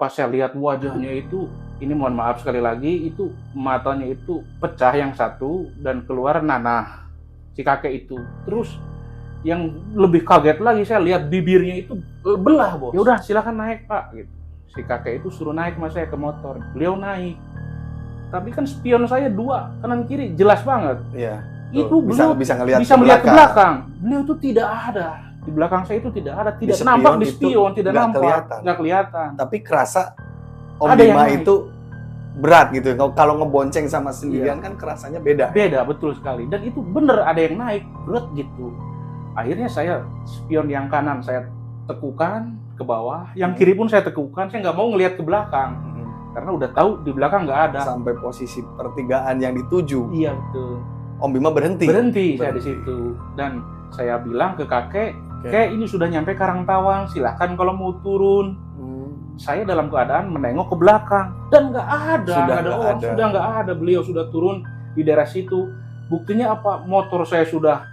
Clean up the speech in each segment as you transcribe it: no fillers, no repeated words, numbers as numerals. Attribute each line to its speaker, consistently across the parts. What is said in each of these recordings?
Speaker 1: Pas saya lihat wajahnya itu, ini mohon maaf sekali lagi, itu matanya itu pecah yang satu dan keluar nanah si kakek itu. Terus yang lebih kaget lagi saya lihat bibirnya itu belah, Bos. Ya udah silakan naik, Pak, gitu. Si kakek itu suruh naik mas saya ke motor. Beliau naik. Tapi kan spion saya dua kanan kiri jelas banget.
Speaker 2: Iya.
Speaker 1: Itu beliau
Speaker 2: bisa ngelihat
Speaker 1: bisa melihat ke belakang. Beliau itu tidak ada. Di belakang saya itu tidak ada, tidak nampak di spion, tidak nampak, nggak kelihatan.
Speaker 2: Tapi kerasa Om
Speaker 1: Ada
Speaker 2: Bima itu berat gitu. Kalau ngebonceng sama sendirian kan kerasanya beda.
Speaker 1: Beda, betul sekali. Dan itu bener ada yang naik, berat gitu. Akhirnya saya spion yang kanan saya tekukan ke bawah, yang kiri pun saya tekukan. Saya nggak mau ngelihat ke belakang karena udah tahu di belakang nggak ada.
Speaker 2: Sampai posisi pertigaan yang dituju.
Speaker 1: Iya betul.
Speaker 2: Om Bima berhenti.
Speaker 1: Saya di situ dan saya bilang ke kakek, "Kek, ini sudah nyampe Karangtawang, silahkan kalau mau turun." Saya dalam keadaan menengok ke belakang dan nggak ada, sudah nggak ada. Beliau sudah turun di daerah situ. Buktinya apa? Motor saya sudah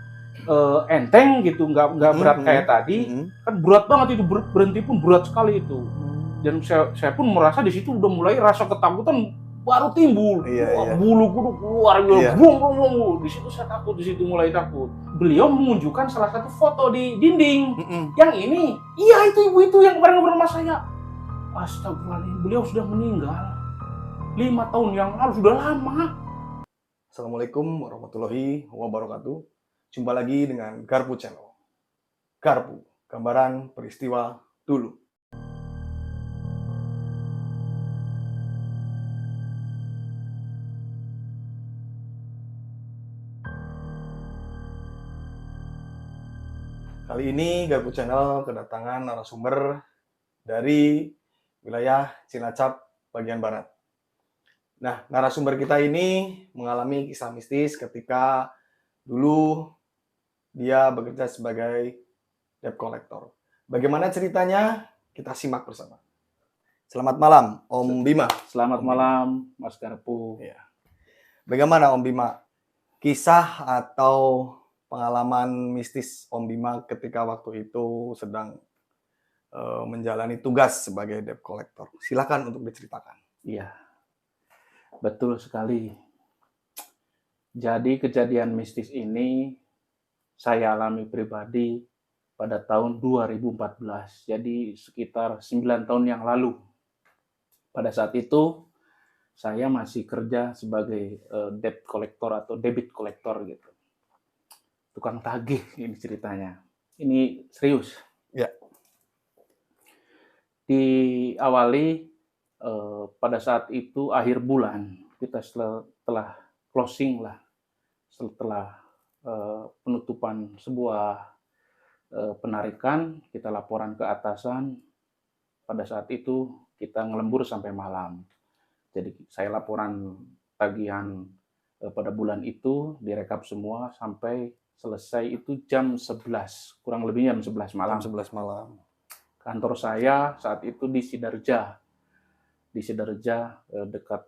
Speaker 1: enteng gitu, nggak berat kayak tadi. Kan berat banget itu, berhenti pun berat sekali itu. Dan saya pun merasa di situ udah mulai rasa ketakutan baru timbul. Bulu kuduk keluar, di situ saya takut, di situ mulai takut. Beliau menunjukkan salah satu foto di dinding. Yang ini, iya itu ibu itu yang kemarin ngobrol sama saya. Astagfirullahaladzim, beliau sudah meninggal 5 tahun yang lalu, sudah lama.
Speaker 2: Assalamualaikum warahmatullahi wabarakatuh. Jumpa lagi dengan Garpu Channel. Garpu, gambaran peristiwa dulu. Kali ini Garpu Channel kedatangan narasumber dari wilayah Cilacap bagian barat. Nah, narasumber kita ini mengalami kisah mistis ketika dulu dia bekerja sebagai debt collector. Bagaimana ceritanya? Kita simak bersama. Selamat malam, Om Bima.
Speaker 1: Selamat malam, Mas Garpu.
Speaker 2: Ya. Bagaimana Om Bima? Kisah atau pengalaman mistis Om Bima ketika waktu itu sedang menjalani tugas sebagai debt collector. Silakan untuk diceritakan.
Speaker 1: Iya, betul sekali. Jadi kejadian mistis ini saya alami pribadi pada tahun 2014. Jadi sekitar 9 tahun yang lalu. Pada saat itu saya masih kerja sebagai debt collector atau debit collector gitu. Tukang tagih ini ceritanya. Ini serius.
Speaker 2: Ya.
Speaker 1: Diawali pada saat itu akhir bulan kita setelah closing lah, setelah penutupan sebuah penarikan, kita laporan ke atasan. Pada saat itu kita ngelembur sampai malam. Jadi saya laporan tagihan pada bulan itu direkap semua sampai selesai itu jam 11, kurang lebih jam 11 malam.
Speaker 2: Jam 11 malam.
Speaker 1: Kantor saya saat itu di Sidarja, dekat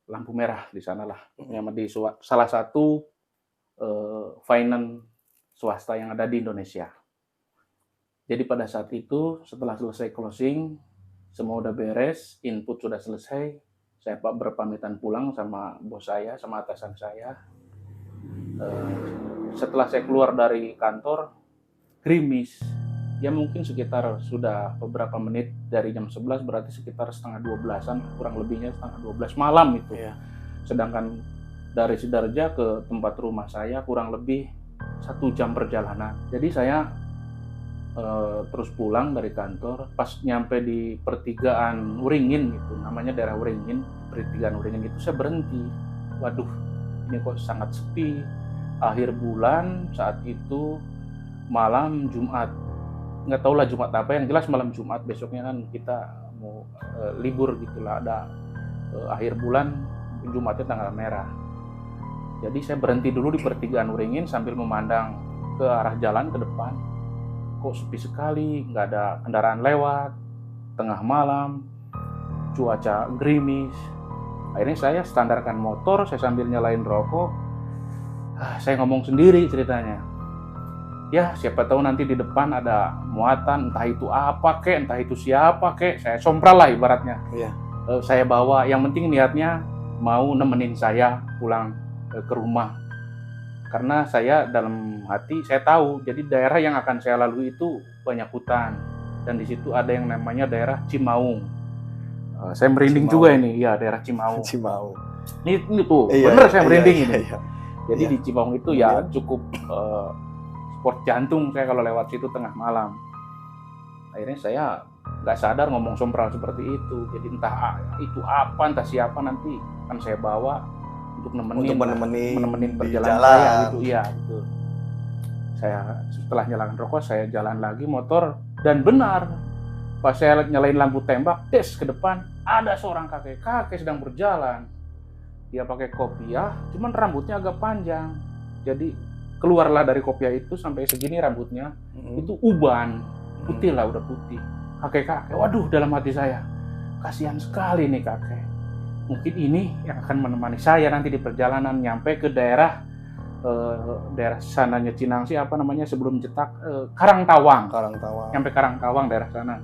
Speaker 1: lampu merah di sanalah, di salah satu finance swasta yang ada di Indonesia. Jadi pada saat itu setelah selesai closing, semua udah beres, input sudah selesai, saya berpamitan pulang sama bos saya, sama atasan saya. Setelah saya keluar dari kantor, gerimis. Ya mungkin sekitar sudah beberapa menit dari jam 11, berarti sekitar setengah 12-an, kurang lebihnya setengah 12 malam itu.
Speaker 2: Ya.
Speaker 1: Sedangkan dari Sidarja ke tempat rumah saya kurang lebih 1 jam perjalanan. Jadi saya terus pulang dari kantor, pas nyampe di pertigaan Uringin gitu, namanya daerah Uringin, pertigaan Uringin itu saya berhenti. Waduh, ini kok sangat sepi. Akhir bulan saat itu malam Jumat. Nggak tahu lah Jumat apa, yang jelas malam Jumat, besoknya kan kita mau libur gitulah, ada akhir bulan, Jumatnya tanggal merah. Jadi saya berhenti dulu di pertigaan Uringin sambil memandang ke arah jalan ke depan. Kok sepi sekali, nggak ada kendaraan lewat, tengah malam, cuaca gerimis. Akhirnya saya standarkan motor, saya sambil nyalain rokok, saya ngomong sendiri ceritanya. Ya siapa tahu nanti di depan ada muatan, entah itu apa kek, entah itu siapa kek, saya sompral lah ibaratnya.
Speaker 2: Iya.
Speaker 1: Saya bawa, yang penting niatnya mau nemenin saya pulang ke rumah. Karena saya dalam hati saya tahu, jadi daerah yang akan saya lalui itu banyak hutan, dan di situ ada yang namanya daerah Cimaung. Saya merinding
Speaker 2: Cimaung.
Speaker 1: juga ini, ya daerah Cimaung.
Speaker 2: Cimaung.
Speaker 1: Ini tuh,
Speaker 2: Iya,
Speaker 1: bener saya merinding
Speaker 2: iya,
Speaker 1: ini.
Speaker 2: iya.
Speaker 1: Jadi
Speaker 2: Iya.
Speaker 1: di Cimaung itu ya cukup sport jantung saya kalau lewat situ tengah malam. Akhirnya saya nggak sadar ngomong sompral seperti itu. Jadi entah itu apa, entah siapa nanti kan saya bawa untuk menemenin perjalanan saya gitu. Iya, betul. Saya setelah nyalakan rokok, saya jalan lagi motor, dan benar pas saya nyalain lampu tembak, tes ke depan ada seorang kakek sedang berjalan. Dia pakai kopiah, cuman rambutnya agak panjang. Jadi keluarlah dari kopiah itu sampai segini rambutnya, itu uban, putih lah, udah putih. Kakek, waduh, dalam hati saya, kasihan sekali nih kakek. Mungkin ini yang akan menemani saya nanti di perjalanan nyampe ke daerah sananya Cinangsi, apa namanya sebelum Cetak, Karangtawang. Nyampe Karangtawang daerah sana.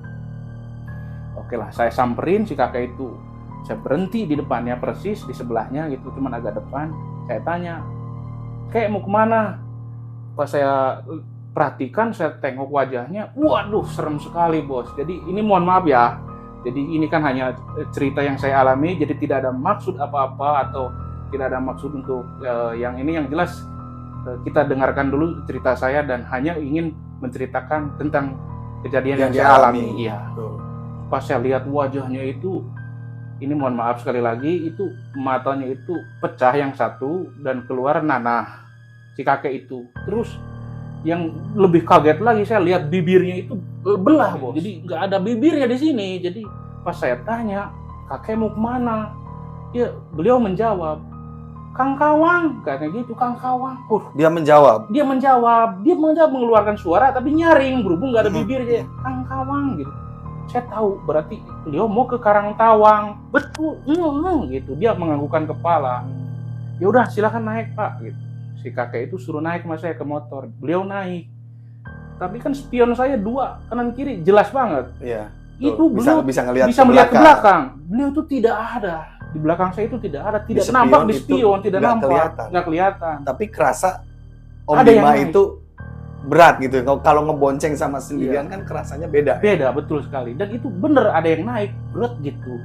Speaker 1: Oke lah, saya samperin si kakek itu. Saya berhenti di depannya persis, di sebelahnya gitu, cuman agak depan. Saya tanya, "Kek, mau kemana?" Pas saya perhatikan, saya tengok wajahnya, waduh serem sekali bos. Jadi ini mohon maaf ya, jadi ini kan hanya cerita yang saya alami, jadi tidak ada maksud apa-apa atau tidak ada maksud untuk yang ini. Yang jelas kita dengarkan dulu cerita saya dan hanya ingin menceritakan tentang kejadian yang saya alami. Iya. Pas saya lihat wajahnya itu, ini mohon maaf sekali lagi, itu matanya itu pecah yang satu dan keluar nanah si kakek itu. Terus yang lebih kaget lagi, saya lihat bibirnya itu belah bos. Jadi nggak ada bibirnya di sini. Jadi pas saya tanya, "Kakek mau kemana?" Beliau menjawab, "Kang Kawang," katanya gitu, "Kang Kawang."
Speaker 2: Dia menjawab
Speaker 1: Mengeluarkan suara tapi nyaring, berhubung nggak ada bibirnya. "Kang Kawang," gitu. Saya tahu berarti beliau mau ke Karangtawang. Betul, gitu. Dia menganggukkan kepala. "Ya udah, silakan naik Pak," gitu. Si kakek itu suruh naik sama saya ke motor. Beliau naik. Tapi kan spion saya 2 kanan kiri jelas banget.
Speaker 2: Iya.
Speaker 1: Itu beliau
Speaker 2: bisa
Speaker 1: melihat ke belakang. Beliau itu tidak ada. Di belakang saya itu tidak ada, tidak nampak di spion, tidak nampak, nggak kelihatan.
Speaker 2: Tapi kerasa Om Bima itu berat gitu. Kalau ngebonceng sama sendirian kan kerasanya beda.
Speaker 1: Beda, betul sekali. Dan itu bener ada yang naik, berat gitu.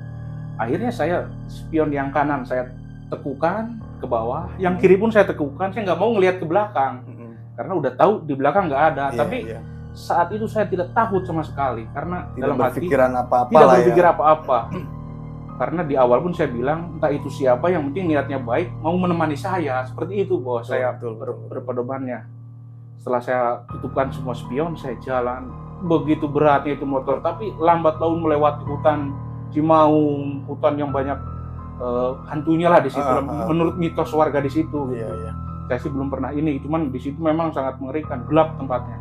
Speaker 1: Akhirnya saya spion yang kanan saya tekukan ke bawah, yang kiri pun saya tekukan. Saya nggak mau ngelihat ke belakang karena udah tahu di belakang nggak ada. Tapi saat itu saya tidak takut sama sekali karena
Speaker 2: tidak
Speaker 1: dalam hati
Speaker 2: tidak
Speaker 1: berpikir apa-apa. Karena di awal pun saya bilang, entah itu siapa, yang penting niatnya baik, mau menemani saya. Seperti itu bos, saya berpedomannya. Setelah saya tutupkan semua spion, saya jalan. Begitu beratnya itu motor, tapi lambat laun melewati hutan Cimaung, hutan yang banyak hantunya lah di situ. Menurut mitos warga di situ. Saya sih belum pernah ini, cuman di situ memang sangat mengerikan, gelap tempatnya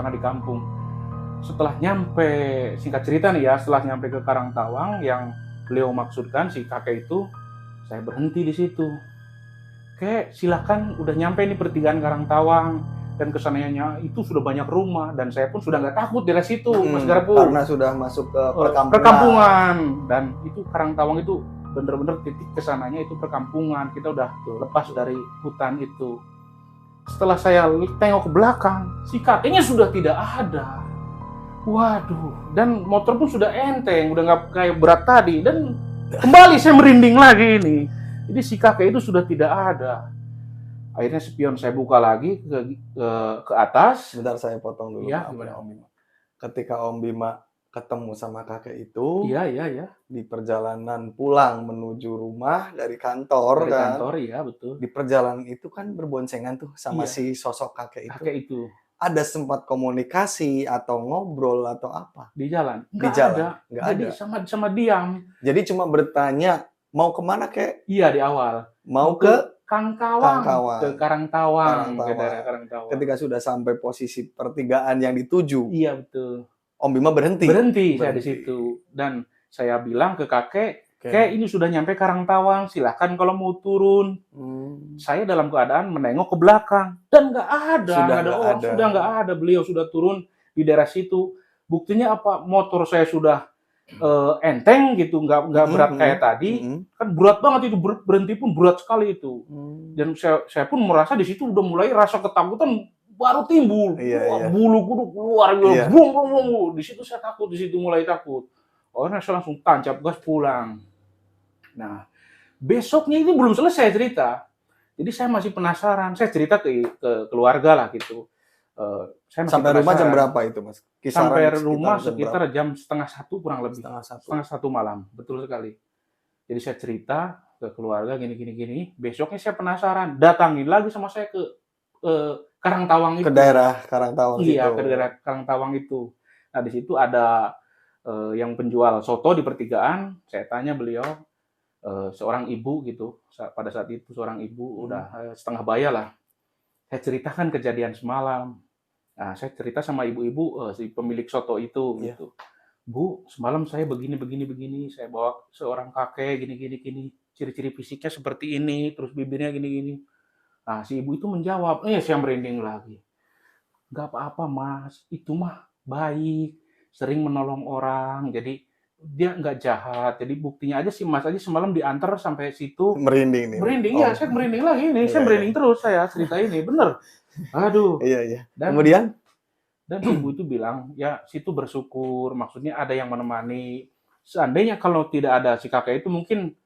Speaker 1: karena di kampung. Setelah nyampe, singkat cerita nih ya, setelah nyampe ke Karangtawang yang beliau maksudkan si kakek itu, saya berhenti di situ. "Kek, silakan, udah nyampe nih pertigaan Karangtawang, dan kesananya itu sudah banyak rumah, dan saya pun sudah nggak takut dari situ, Mas Garpu.
Speaker 2: Karena sudah masuk ke
Speaker 1: perkampungan, dan itu Karangtawang itu bener-bener titik kesananya itu perkampungan. Kita udah lepas dari hutan itu. Setelah saya tengok ke belakang, si kakeknya sudah tidak ada. Waduh, dan motor pun sudah enteng, udah nggak kayak berat tadi, dan kembali saya merinding lagi ini. Jadi si kakek itu sudah tidak ada. Akhirnya spion saya buka lagi ke atas.
Speaker 2: Sebentar saya potong dulu.
Speaker 1: Iya,
Speaker 2: Om Bima. Ketika Om Bima ketemu sama kakek itu,
Speaker 1: iya.
Speaker 2: Di perjalanan pulang menuju rumah dari kantor,
Speaker 1: iya betul.
Speaker 2: Di perjalanan itu kan berboncengan tuh sama si sosok kakek itu. Ada sempat komunikasi atau ngobrol atau apa?
Speaker 1: Di jalan?
Speaker 2: Nggak ada.
Speaker 1: Jadi sama diam.
Speaker 2: Jadi cuma bertanya, mau kemana kek?
Speaker 1: Iya, di awal.
Speaker 2: Mau ke
Speaker 1: Kang Kawang. Ke Karangtawang. Ke daerah Karangtawang.
Speaker 2: Ketika sudah sampai posisi pertigaan yang dituju.
Speaker 1: Iya, betul.
Speaker 2: Om Bima berhenti
Speaker 1: saya di situ. Dan saya bilang ke kakek, Kayak ini sudah nyampe Karangtawang, silahkan kalau mau turun. Saya dalam keadaan menengok ke belakang dan nggak ada orang, sudah nggak ada. Beliau sudah turun di daerah situ. Buktinya apa? Motor saya sudah enteng gitu, nggak berat kayak tadi. Kan berat banget itu, berhenti pun berat sekali itu. Dan saya pun merasa di situ udah mulai rasa ketakutan baru timbul. Bulu kuduk keluar, di situ saya takut, di situ mulai takut. Orang saya langsung tancap gas pulang. Nah, besoknya itu belum selesai cerita. Jadi saya masih penasaran. Saya cerita ke keluarga lah gitu. Saya masih
Speaker 2: sampai
Speaker 1: penasaran.
Speaker 2: Rumah jam berapa itu, Mas?
Speaker 1: Sampai rumah sekitar jam 1:30 kurang lebih.
Speaker 2: Setengah satu
Speaker 1: malam, betul sekali. Jadi saya cerita ke keluarga gini. Besoknya saya penasaran. Datangin lagi sama saya ke Karangtawang itu.
Speaker 2: Ke daerah Karangtawang itu.
Speaker 1: Iya, ke daerah Karangtawang itu. Nah, di situ ada yang penjual soto di pertigaan. Saya tanya beliau, seorang ibu gitu, pada saat itu seorang ibu udah setengah baya lah. Saya ceritakan kejadian semalam. Nah, saya cerita sama ibu-ibu si pemilik soto itu gitu. Bu, semalam saya begini, saya bawa seorang kakek gini. Ciri-ciri fisiknya seperti ini, terus bibirnya gini. Nah, si ibu itu menjawab, saya merinding lagi. Nggak apa-apa, Mas. Itu mah baik, sering menolong orang. Jadi dia nggak jahat. Jadi buktinya aja si Mas aja semalam diantar sampai situ.
Speaker 2: Merinding nih.
Speaker 1: Merinding ya, saya merinding lagi nih. Saya merinding terus saya cerita ini, bener. Aduh.
Speaker 2: Iya. Kemudian?
Speaker 1: Dan ibu itu bilang, ya situ bersyukur. Maksudnya ada yang menemani. Seandainya kalau tidak ada si kakek itu mungkin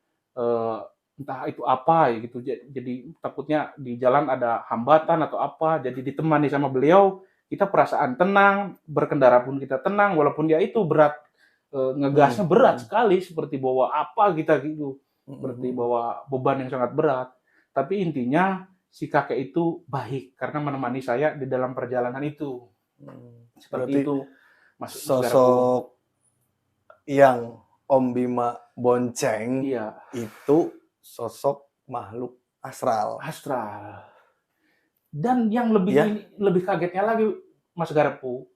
Speaker 1: entah itu apa gitu. Jadi takutnya di jalan ada hambatan atau apa. Jadi ditemani sama beliau, kita perasaan tenang, berkendara pun kita tenang, walaupun dia itu berat. Ngegasnya berat sekali, seperti bawa apa kita gitu, seperti bawa beban yang sangat berat. Tapi intinya si kakek itu baik karena menemani saya di dalam perjalanan itu. Seperti itu, Mas.
Speaker 2: Sosok yang Om Bima bonceng itu sosok makhluk astral.
Speaker 1: Dan yang lebih kagetnya lagi, Mas Garpu,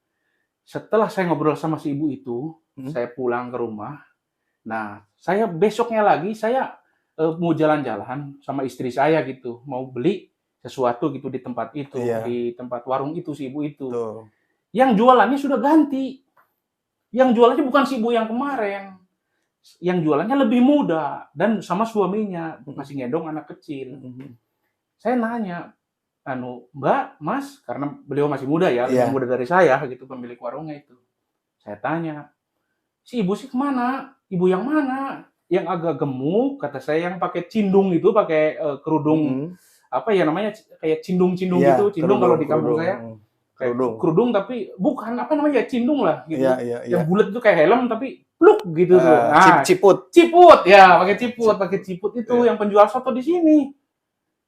Speaker 1: setelah saya ngobrol sama si ibu itu, saya pulang ke rumah. Nah, saya besoknya lagi saya mau jalan-jalan sama istri saya gitu, mau beli sesuatu gitu di tempat itu, di tempat warung itu si ibu itu. Yang jualannya sudah ganti. Yang jualannya bukan si ibu yang kemarin. Yang jualannya lebih muda dan sama suaminya, masih ngendong anak kecil. Saya nanya, Mbak, Mas, karena beliau masih muda ya, lebih muda dari saya gitu, pemilik warungnya itu. Saya tanya, si ibu sih kemana? Ibu yang mana? Yang agak gemuk, kata saya, yang pakai cindung itu, pakai kerudung, apa ya namanya, kayak cindung-cindung gitu, cindung kalau di kampung saya. Kerudung tapi bukan, apa namanya, cindung lah gitu. Yang bulat itu kayak helm tapi pluk gitu tuh. Nah, ciput ya, pakai ciput itu yang penjual soto di sini.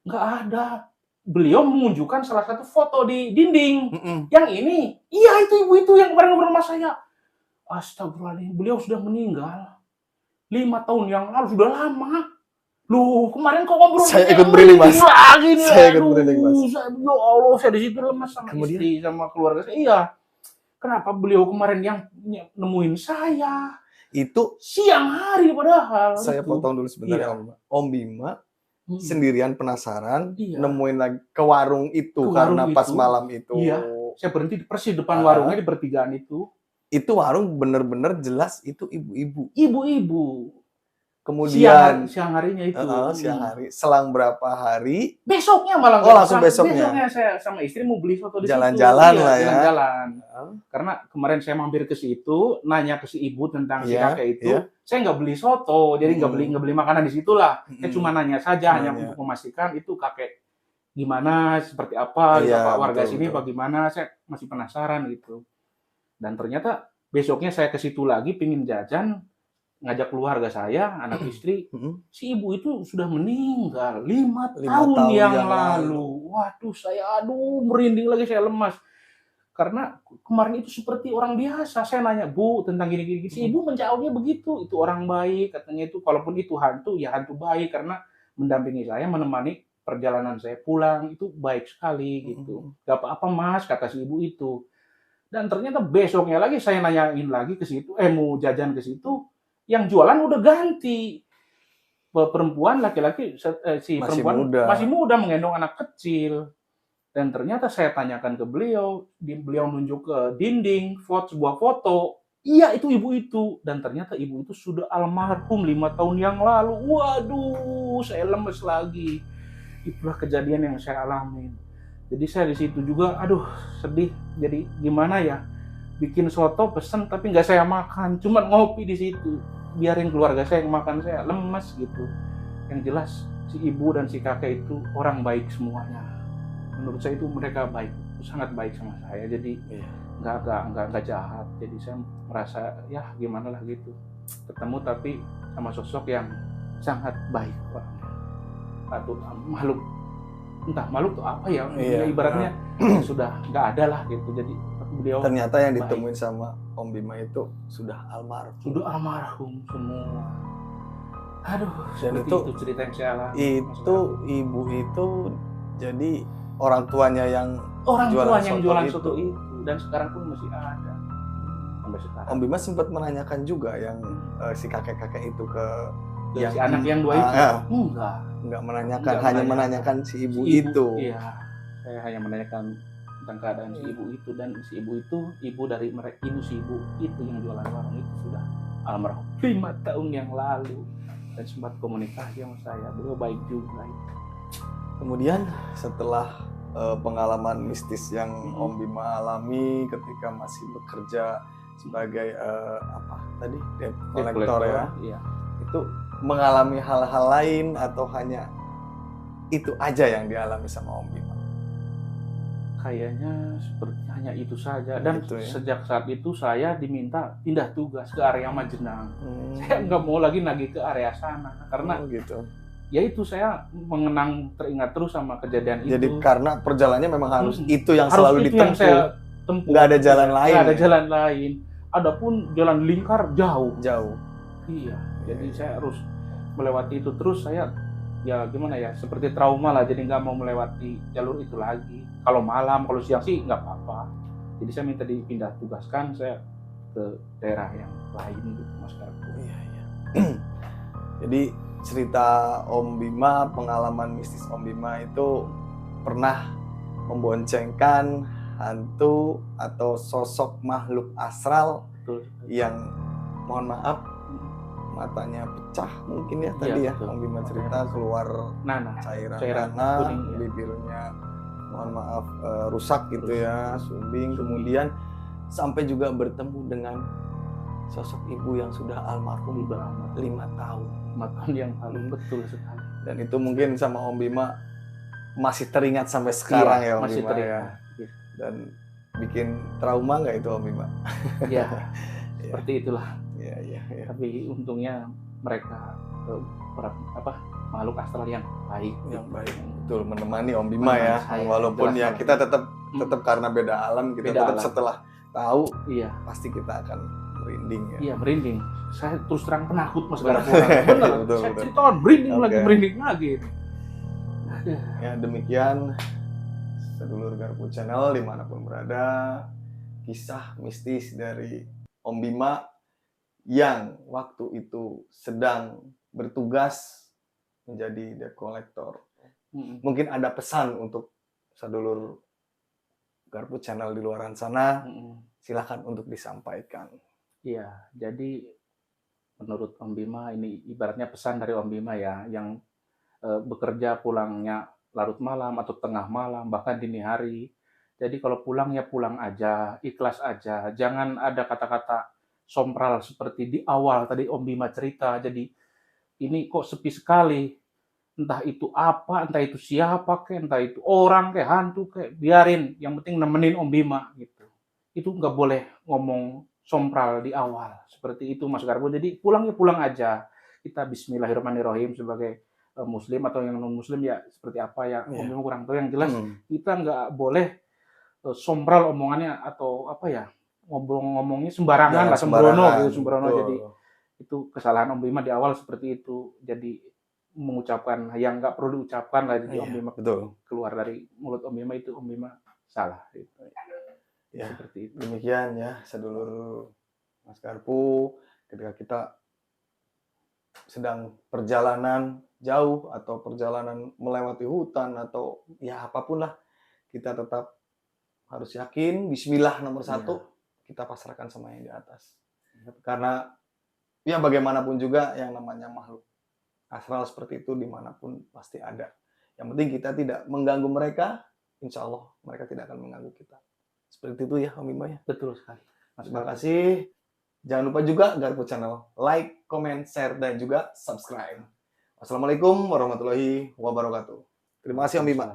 Speaker 1: Nggak ada. Beliau menunjukkan salah satu foto di dinding. Yang ini, iya itu ibu itu yang kemarin ngobrol sama saya. Astagfirullahaladzim, beliau sudah meninggal 5 tahun yang lalu, sudah lama. Loh, kemarin kok ngobrol
Speaker 2: saya ikut merinding, Mas.
Speaker 1: Saya ikut merinding, Mas. Ya Allah, saya di situ lemas sama istri, sama keluarga saya. Iya. Kenapa beliau kemarin yang nemuin saya?
Speaker 2: Itu
Speaker 1: siang hari padahal.
Speaker 2: Saya potong dulu sebentar, Om Bima sendirian penasaran, nemuin lagi ke warung itu karena pas malam itu.
Speaker 1: Iya. Saya berhenti persis depan warungnya di pertigaan itu.
Speaker 2: Itu warung bener-bener jelas itu ibu-ibu.
Speaker 1: Ibu-ibu.
Speaker 2: Kemudian
Speaker 1: siang harinya itu.
Speaker 2: Siang hari. Selang berapa hari?
Speaker 1: Besoknya malah.
Speaker 2: Langsung besoknya.
Speaker 1: Besoknya saya sama istri mau beli soto di situ.
Speaker 2: Jalan-jalan lah ya.
Speaker 1: Jalan-jalan. Karena kemarin saya mampir ke situ, nanya ke si ibu tentang si kakek itu. Saya nggak beli soto, jadi nggak beli makanan di situ lah. Saya cuma nanya saja, hanya untuk memastikan itu kakek gimana, seperti apa, warga sini bagaimana. Saya masih penasaran gitu. Dan ternyata besoknya saya ke situ lagi, pingin jajan, ngajak keluarga saya, anak istri, si ibu itu sudah meninggal 5 tahun yang lalu. Waduh, saya merinding lagi, saya lemas. Karena kemarin itu seperti orang biasa. Saya nanya, Bu, tentang gini-gini. Si ibu menjawabnya begitu. Itu orang baik, katanya itu. Kalaupun itu hantu, ya hantu baik. Karena mendampingi saya, menemani perjalanan saya pulang. Itu baik sekali gitu. Gak apa-apa, Mas, kata si ibu itu. Dan ternyata besoknya lagi saya nanyain lagi ke situ, mau jajan ke situ. yang jualan udah ganti. Perempuan, laki-laki, si
Speaker 2: Masih
Speaker 1: perempuan
Speaker 2: muda.
Speaker 1: masih muda menggendong anak kecil. Dan ternyata saya tanyakan ke beliau, beliau nunjuk ke dinding, sebuah foto. Iya, itu ibu itu. Dan ternyata ibu itu sudah almarhum 5 tahun yang lalu. Waduh, saya lemes lagi. Itulah kejadian yang saya alami. Jadi saya di situ juga, aduh, sedih. Jadi gimana ya? Bikin soto, pesen, tapi nggak saya makan. Cuma ngopi di situ. Biarin keluarga saya yang makan, saya lemes gitu. Yang jelas, si ibu dan si kakek itu orang baik semuanya. Menurut saya itu mereka baik, sangat baik sama saya. Jadi nggak jahat. Jadi saya merasa ya gimana lah gitu. Ketemu tapi sama sosok yang sangat baik orangnya. Atau makhluk, entah makhluk tuh apa ya, ibaratnya sudah nggak ada lah gitu. Jadi beliau
Speaker 2: ternyata yang ditemuin sama Om Bima itu sudah almarhum.
Speaker 1: Sudah almarhum semua. Aduh,
Speaker 2: dan
Speaker 1: itu cerita yang saya alami.
Speaker 2: Itu ibu itu jadi orang tuanya yang
Speaker 1: jualan soto itu, dan sekarang pun masih ada sampai sekarang.
Speaker 2: Om Bima sempat menanyakan juga yang si kakek-kakek itu ke
Speaker 1: yang si anak yang dua itu.
Speaker 2: Enggak menanyakan, hanya menanyakan si ibu itu.
Speaker 1: Iya, saya hanya menanyakan tentang keadaan si ibu itu, dan si ibu itu ibu dari mereka, si ibu itu yang jualan warung itu sudah almarhum 5 tahun yang lalu, dan sempat komunikasi sama saya. Beliau baik juga.
Speaker 2: Kemudian setelah pengalaman mistis yang Om Bima alami ketika masih bekerja sebagai debt collector ya, itu mengalami hal-hal lain atau hanya itu aja yang dialami sama Om Bima?
Speaker 1: Kayaknya seperti hanya itu saja. Dan sejak saat itu saya diminta pindah tugas ke area Majenang. Saya nggak mau lagi ke area sana karena ya itu saya teringat terus sama kejadian itu.
Speaker 2: Jadi karena perjalanannya memang harus itu yang selalu ditempuh. Nggak ada jalan lain.
Speaker 1: Nggak ada jalan lain. Adapun jalan lingkar jauh. Iya. Jadi saya harus melewati itu terus. Saya ya gimana ya, seperti trauma lah. Jadi nggak mau melewati jalur itu lagi. Kalau malam, kalau siang sih nggak apa-apa. Jadi saya minta dipindah tugaskan saya ke daerah yang lain gitu, Mas Karpo.
Speaker 2: Iya. Jadi cerita Om Bima, pengalaman mistis Om Bima itu pernah memboncengkan hantu atau sosok makhluk astral.
Speaker 1: Betul.
Speaker 2: Yang mohon maaf matanya pecah mungkin ya tadi ya, Om Bima cerita keluar cairan nanah, bibirnya mohon maaf rusak gitu ya, sumbing. Kemudian sampai juga bertemu dengan sosok ibu yang sudah almarhum 5 tahun.
Speaker 1: 5 tahun yang lalu, betul sekali.
Speaker 2: Dan itu mungkin sama Om Bima masih teringat sampai sekarang ya Om
Speaker 1: masih
Speaker 2: Bima
Speaker 1: teringat.
Speaker 2: Ya. Dan bikin trauma nggak itu Om Bima?
Speaker 1: Ya, seperti itulah.
Speaker 2: Iya.
Speaker 1: Tapi untungnya mereka makhluk astral yang baik.
Speaker 2: Betul, menemani Om Bima ya. Walaupun ya kita tetap karena beda alam, kita tetap setelah tahu pasti kita akan merinding ya.
Speaker 1: Iya, merinding. Saya terus terang penakut Mas Karpo. Benar. Saya ceritakan merinding lagi.
Speaker 2: Ya demikian sedulur Garpu Channel dimanapun berada, kisah mistis dari Om Bima yang waktu itu sedang bertugas menjadi debt collector. Mungkin ada pesan untuk sedulur Garpu Channel di luar sana, silakan untuk disampaikan.
Speaker 1: Iya, jadi menurut Om Bima ini ibaratnya pesan dari Om Bima ya, yang bekerja pulangnya larut malam atau tengah malam, bahkan dini hari. Jadi kalau pulang ya pulang aja, ikhlas aja. Jangan ada kata-kata sompral seperti di awal tadi Om Bima cerita. Jadi ini kok sepi sekali. Entah itu apa, entah itu siapa, entah itu orang, hantu, biarin. Yang penting nemenin Om Bima gitu. Itu nggak boleh ngomong sompral di awal. Seperti itu Mas Garpo. Jadi pulang ya pulang aja. Kita Bismillahirrahmanirrahim sebagai Muslim atau yang non Muslim ya seperti apa ya. Om Bima kurang tahu. Yang jelas kita nggak boleh sompral omongannya atau apa ya, ngomongnya sembarangan lah, sembrono. Jadi itu kesalahan Om Bima di awal seperti itu. Jadi mengucapkan yang nggak perlu diucapkan lah. Jadi Om Bima keluar dari mulut Om Bima itu Om Bima salah. Gitu.
Speaker 2: Ya, seperti itu. Demikian ya sedulur Mas Garpu, ketika kita sedang perjalanan jauh atau perjalanan melewati hutan atau ya apapun lah, kita tetap harus yakin, bismillah nomor satu, kita pasrahkan sama yang di atas. Karena ya bagaimanapun juga yang namanya makhluk astral seperti itu dimanapun pasti ada. Yang penting kita tidak mengganggu mereka, insya Allah mereka tidak akan mengganggu kita. Seperti itu ya Om Bima ya.
Speaker 1: Betul sekali.
Speaker 2: Terima kasih. Jangan lupa juga Garpu Channel like, comment, share, dan juga subscribe. Wassalamualaikum warahmatullahi wabarakatuh. Terima kasih Om Bima.